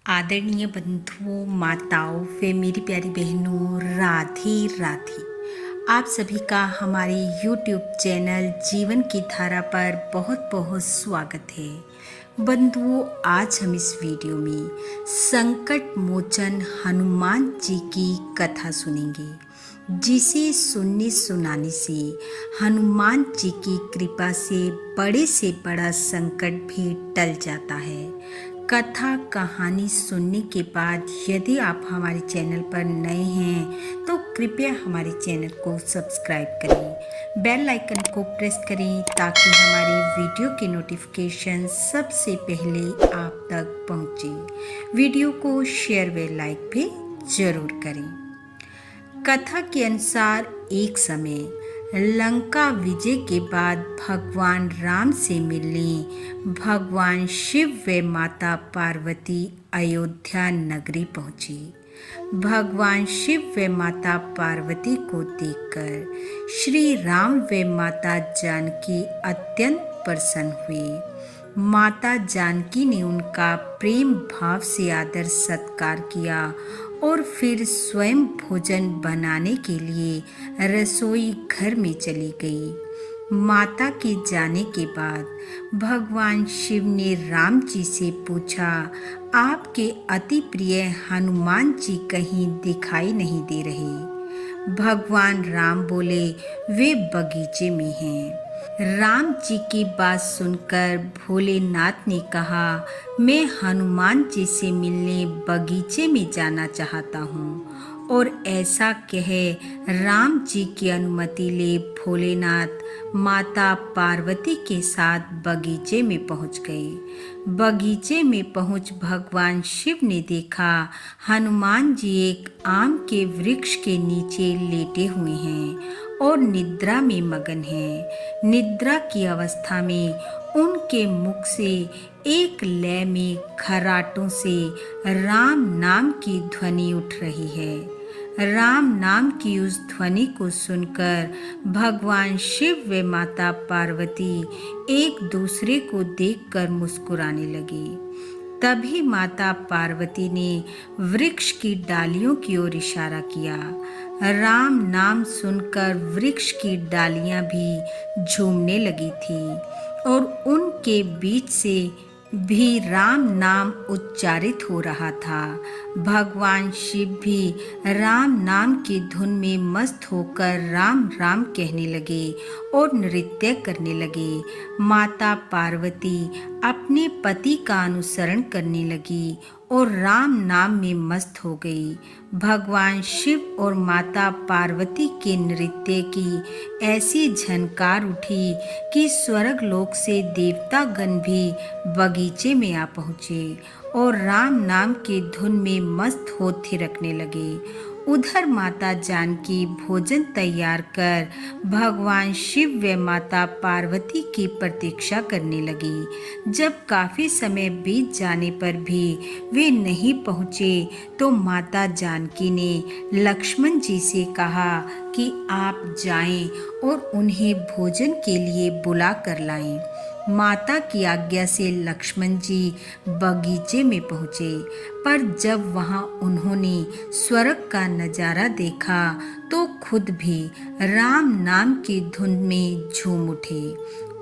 आदरणीय बंधुओं, माताओं व मेरी प्यारी बहनों, राधे राधे। आप सभी का हमारे YouTube चैनल जीवन की धारा पर बहुत बहुत स्वागत है। बंधुओं, आज हम इस वीडियो में संकट मोचन हनुमान जी की कथा सुनेंगे, जिसे सुनने सुनाने से हनुमान जी की कृपा से बड़ा संकट भी टल जाता है। कथा कहानी सुनने के बाद यदि आप हमारे चैनल पर नए हैं तो कृपया हमारे चैनल को सब्सक्राइब करें, बेल आइकन को प्रेस करें ताकि हमारी वीडियो की नोटिफिकेशन सबसे पहले आप तक पहुंचे। वीडियो को शेयर व लाइक भी जरूर करें। कथा के अनुसार एक समय लंका विजय के बाद भगवान राम से मिलने भगवान शिव व माता पार्वती अयोध्या नगरी पहुंचे। भगवान शिव व माता पार्वती को देखकर श्री राम व माता जानकी अत्यंत प्रसन्न हुए। माता जानकी ने उनका प्रेम भाव से आदर सत्कार किया और फिर स्वयं भोजन बनाने के लिए रसोई घर में चली गई। माता के जाने के बाद भगवान शिव ने राम जी से पूछा, आपके अति प्रिय हनुमान जी कहीं दिखाई नहीं दे रहे। भगवान राम बोले, वे बगीचे में हैं। राम जी की बात सुनकर भोलेनाथ ने कहा, मैं हनुमान जी से मिलने बगीचे में जाना चाहता हूँ। और ऐसा कह राम जी की अनुमति ले भोलेनाथ माता पार्वती के साथ बगीचे में पहुँच गए। बगीचे में पहुँच भगवान शिव ने देखा हनुमान जी एक आम के वृक्ष के नीचे लेटे हुए हैं और निद्रा में मगन है। निद्रा की अवस्था में उनके मुख से एक लय में खर्राटों से राम नाम की ध्वनि उठ रही है। राम नाम की उस ध्वनि को सुनकर भगवान शिव व माता पार्वती एक दूसरे को देखकर मुस्कुराने लगे। तभी माता पार्वती ने वृक्ष की डालियों की ओर इशारा किया। राम नाम सुनकर वृक्ष की डालियां भी झूमने लगी थी और उनके बीच से भी राम नाम उच्चारित हो रहा था। भगवान शिव भी राम नाम की धुन में मस्त होकर राम राम कहने लगे और नृत्य करने लगे। माता पार्वती अपने पति का अनुसरण करने लगी और राम नाम में मस्त हो गई। भगवान शिव और माता पार्वती के नृत्य की ऐसी झनकार उठी कि स्वर्ग लोक से देवतागण भी बगीचे में आ पहुँचे और राम नाम की धुन में मस्त हो थिरकने लगे। उधर माता जानकी भोजन तैयार कर भगवान शिव व माता पार्वती की प्रतीक्षा करने लगी। जब काफी समय बीत जाने पर भी वे नहीं पहुँचे तो माता जानकी ने लक्ष्मण जी से कहा कि आप जाएं और उन्हें भोजन के लिए बुला कर लाएं। माता की आज्ञा से लक्ष्मण जी बगीचे में पहुँचे, पर जब वहाँ उन्होंने स्वर्ग का नज़ारा देखा तो खुद भी राम नाम की धुन में झूम उठे।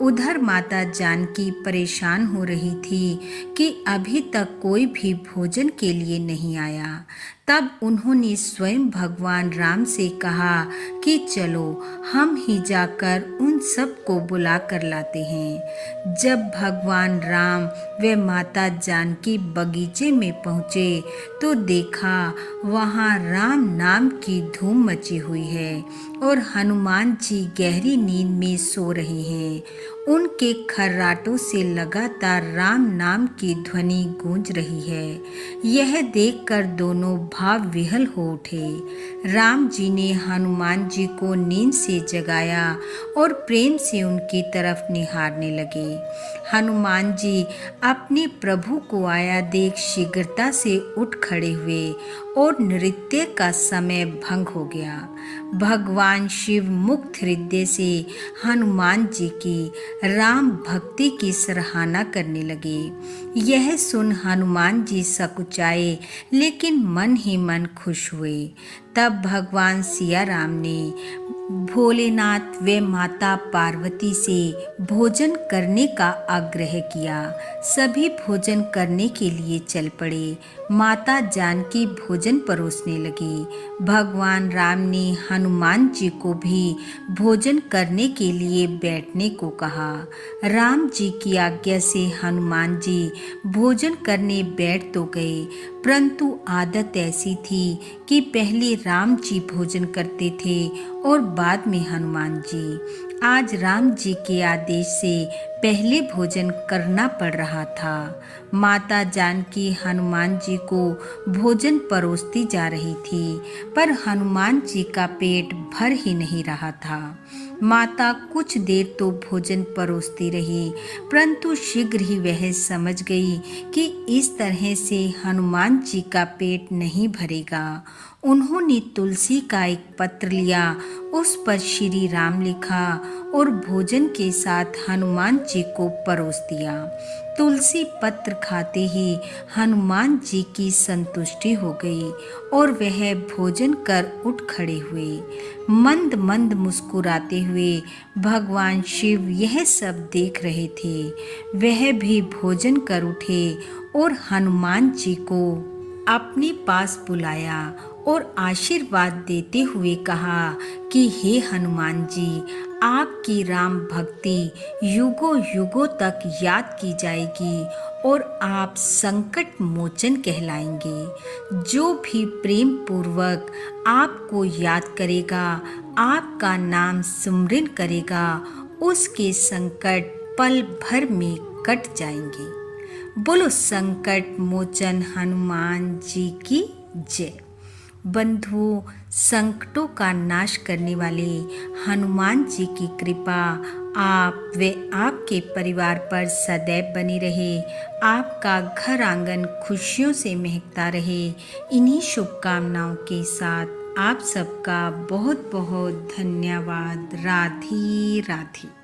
उधर माता जानकी परेशान हो रही थी कि अभी तक कोई भी भोजन के लिए नहीं आया। तब उन्होंने स्वयं भगवान राम से कहा कि चलो हम ही जाकर उन सब को बुला कर लाते हैं। जब भगवान राम व माता जानकी बगीचे में पहुँचे तो देखा वहाँ राम नाम की धूम मची हुई है और हनुमान जी गहरी नींद में सो रहे हैं। उनके खर्राटों से लगातार राम नाम की ध्वनि गूंज रही है। यह देखकर दोनों भाव विह्वल हो उठे। राम जी ने हनुमान जी को नींद से जगाया और प्रेम से उनकी तरफ निहारने लगे। हनुमान जी अपने प्रभु को आया देख शीघ्रता से उठ खड़े हुए और नृत्य का समय भंग हो गया। भगवान शिव मुक्त हृदय से हनुमान जी की राम भक्ति की सराहना करने लगे। यह सुन हनुमान जी सकुचाए, लेकिन मन ही मन खुश हुए। तब भगवान सिया राम ने भोलेनाथ व माता पार्वती से भोजन करने का आग्रह किया। सभी भोजन करने के लिए चल पड़े। माता जानकी भोजन परोसने लगी। भगवान राम ने हनुमान जी को भी भोजन करने के लिए बैठने को कहा। राम जी की आज्ञा से हनुमान जी भोजन करने बैठ तो गए, परंतु आदत ऐसी थी कि पहले राम जी भोजन करते थे और बाद में हनुमान जी। आज राम जी के आदेश से पहले भोजन करना पड़ रहा था। माता जानकी हनुमान जी को भोजन परोसती जा रही थी, पर हनुमान जी का पेट भर ही नहीं रहा था। माता कुछ देर तो भोजन परोसती रही, परंतु शीघ्र ही वह समझ गई कि इस तरह से हनुमान जी का पेट नहीं भरेगा। उन्होंने तुलसी का एक पत्र लिया, उस पर श्री राम लिखा और भोजन के साथ हनुमान जी को परोस दिया। तुलसी पत्र खाते ही हनुमान जी की संतुष्टि हो गई और वह भोजन कर उठ खड़े हुए। मंद मंद मुस्कुराते हुए भगवान शिव यह सब देख रहे थे। वह भी भोजन कर उठे और हनुमान जी को अपने पास बुलाया और आशीर्वाद देते हुए कहा कि हे हनुमान जी, आपकी राम भक्ति युगों युगों तक याद की जाएगी और आप संकट मोचन कहलाएंगे। जो भी प्रेम पूर्वक आपको याद करेगा, आपका नाम सुमरन करेगा, उसके संकट पल भर में कट जाएंगे। बोलो संकट मोचन हनुमान जी की जय। बंधुओं, संकटों का नाश करने वाले हनुमान जी की कृपा आप व आपके परिवार पर सदैव बनी रहे। आपका घर आंगन खुशियों से महकता रहे। इन्हीं शुभकामनाओं के साथ आप सबका बहुत बहुत धन्यवाद। राधे राधे।